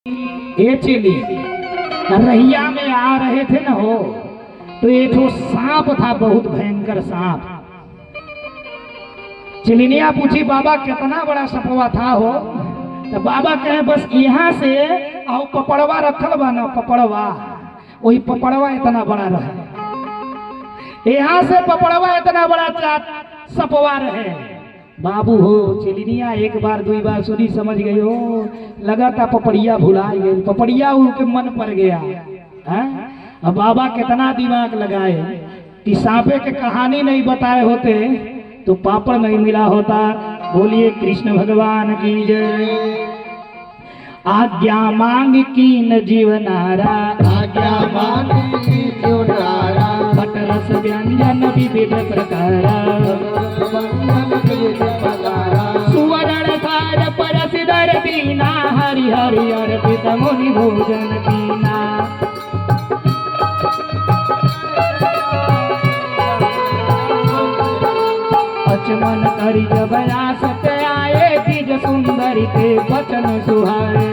ये चली रहिया में आ रहे थे न हो, तो एक ठो सांप था, बहुत भयंकर सांप। चिलिनिया पूछी बाबा कितना बड़ा सपवा था हो, तो बाबा कहे बस यहाँ से आओ पपड़वा रखल बा ना, पपड़वा वही पपड़वा इतना बड़ा रहे, यहाँ से पपड़वा इतना बड़ा सपवा रहे। बाबू हो चिलिनिया एक बार दो बार सुनी, समझ गई हो, लगा था पपड़िया भुला गई, पपड़िया उनके मन पड़ गया है। अब बाबा कितना दिमाग लगाए कि सांपे के कहानी नहीं बताए होते तो पापड़ नहीं मिला होता। बोलिए कृष्ण भगवान की जय। आज्ञा मांग कीन जीवनारा, आज्ञा मांग जीवनारा, भटरस व्यंजन विविध प्रकारा, सुवर्ण सार परसिदर दीना, हरि हरि अर्पित मुनि भोजन कीना। अचमन करि जब आसत आए, तिज सुंदरी ते वचन सुहाए।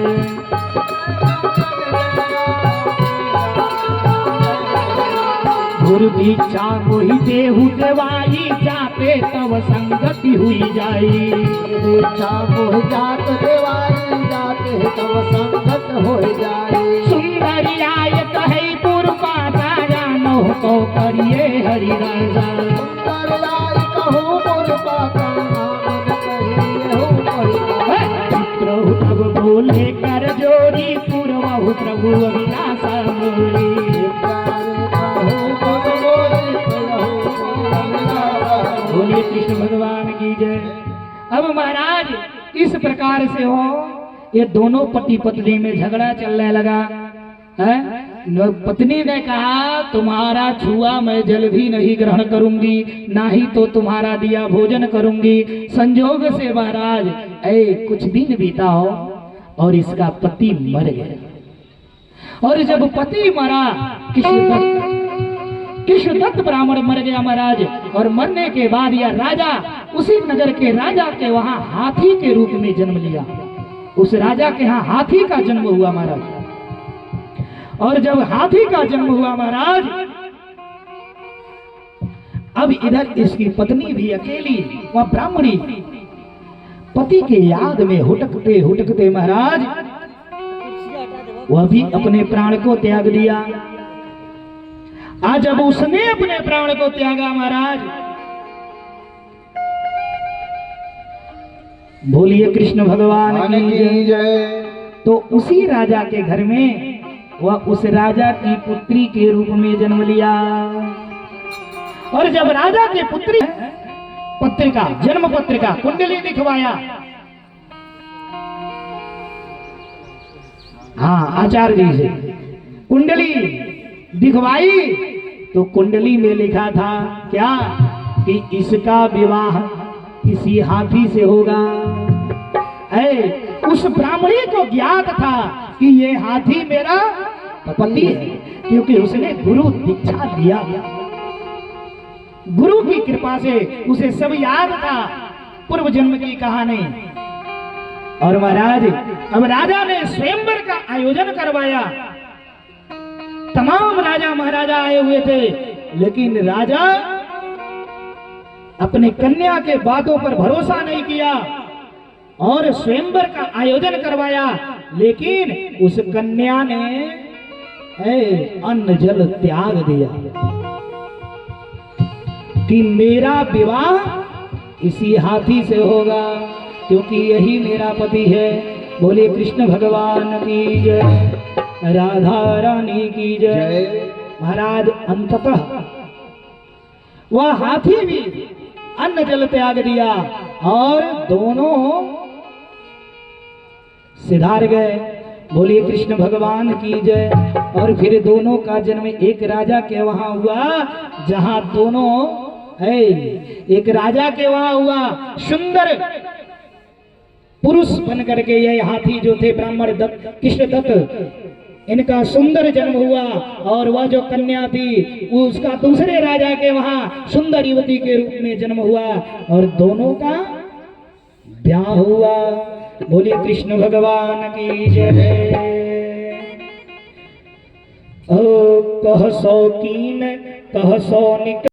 गुरु दीक्षा मोहि देहु देवाई, जाते तब संगति हुई जाई। दीक्षा मोहि जात देवाई, जाते तब संगत हो जाई। सुंदरी आय कहे पुरपा जानो को करिए हरि राजा। सुंदर आय कहूँ पुरपा प्रभु तब बोले कर जोरी, पूर्वहु प्रभु अविनाशा मोरी। बोलिए कृष्ण भगवान की जय। अब महाराज इस प्रकार से हो, ये दोनों पति पत्नी में झगड़ा चलने लगा है। पत्नी ने कहा तुम्हारा छुआ मैं जल भी नहीं ग्रहण करूंगी, ना ही तो तुम्हारा दिया भोजन करूंगी। संजोग से महाराज कुछ दिन बीता हो और इसका पति मर गया। और जब पति मरा, कृष्णदत्त ब्राह्मण मर गया महाराज, और मरने के बाद यह राजा उसी नगर के राजा के वहां हाथी के रूप में जन्म लिया। उस राजा के यहाँ हाथी का जन्म हुआ महाराज। और जब हाथी का जन्म हुआ महाराज, अब इधर इसकी पत्नी भी अकेली, वह ब्राह्मणी, पति के याद में हुटकते हुटकते महाराज वह भी अपने प्राण को त्याग दिया। आज जब उसने अपने प्राण को त्यागा महाराज, बोलिए कृष्ण भगवान की जय। तो उसी राजा के घर में वह उस राजा की पुत्री के रूप में जन्म लिया। और जब राजा की पुत्री पत्रिका, जन्म पत्रिका, कुंडली दिखवाया, हाँ आचार्य जी से कुंडली दिखवाई, तो कुंडली में लिखा था क्या कि इसका विवाह किसी हाथी से होगा। उस ब्राह्मणी को ज्ञात था कि ये हाथी मेरा पति है, क्योंकि उसने गुरु दीक्षा लिया। गुरु की कृपा से उसे सब याद था, पूर्व जन्म की कहानी। और महाराज अब राजा ने स्वयंवर का आयोजन करवाया। तमाम राजा महाराजा आए हुए थे, लेकिन राजा अपने कन्या के बातों पर भरोसा नहीं किया और स्वयंवर का आयोजन करवाया। लेकिन उस कन्या ने अन्न जल त्याग दिया कि मेरा विवाह इसी हाथी से होगा, क्योंकि यही मेरा पति है। बोले कृष्ण भगवान की जय, राधा रानी की जय। महाराज अंततः वह हाथी भी अन्न जल त्याग दिया और दोनों सिधार गए। बोलिए कृष्ण भगवान की जय। और फिर दोनों का जन्म एक राजा के वहां हुआ, जहां दोनों एक राजा के वहां हुआ। सुंदर पुरुष बन करके ये हाथी जो थे ब्राह्मण कृष्णदत्त, इनका सुंदर जन्म हुआ। और वह जो कन्या थी उसका दूसरे राजा के वहां सुंदर युवती के रूप में जन्म हुआ, और दोनों का ब्याह हुआ। बोलिए कृष्ण भगवान की जय। ओ कह सौकीन कह सौ निक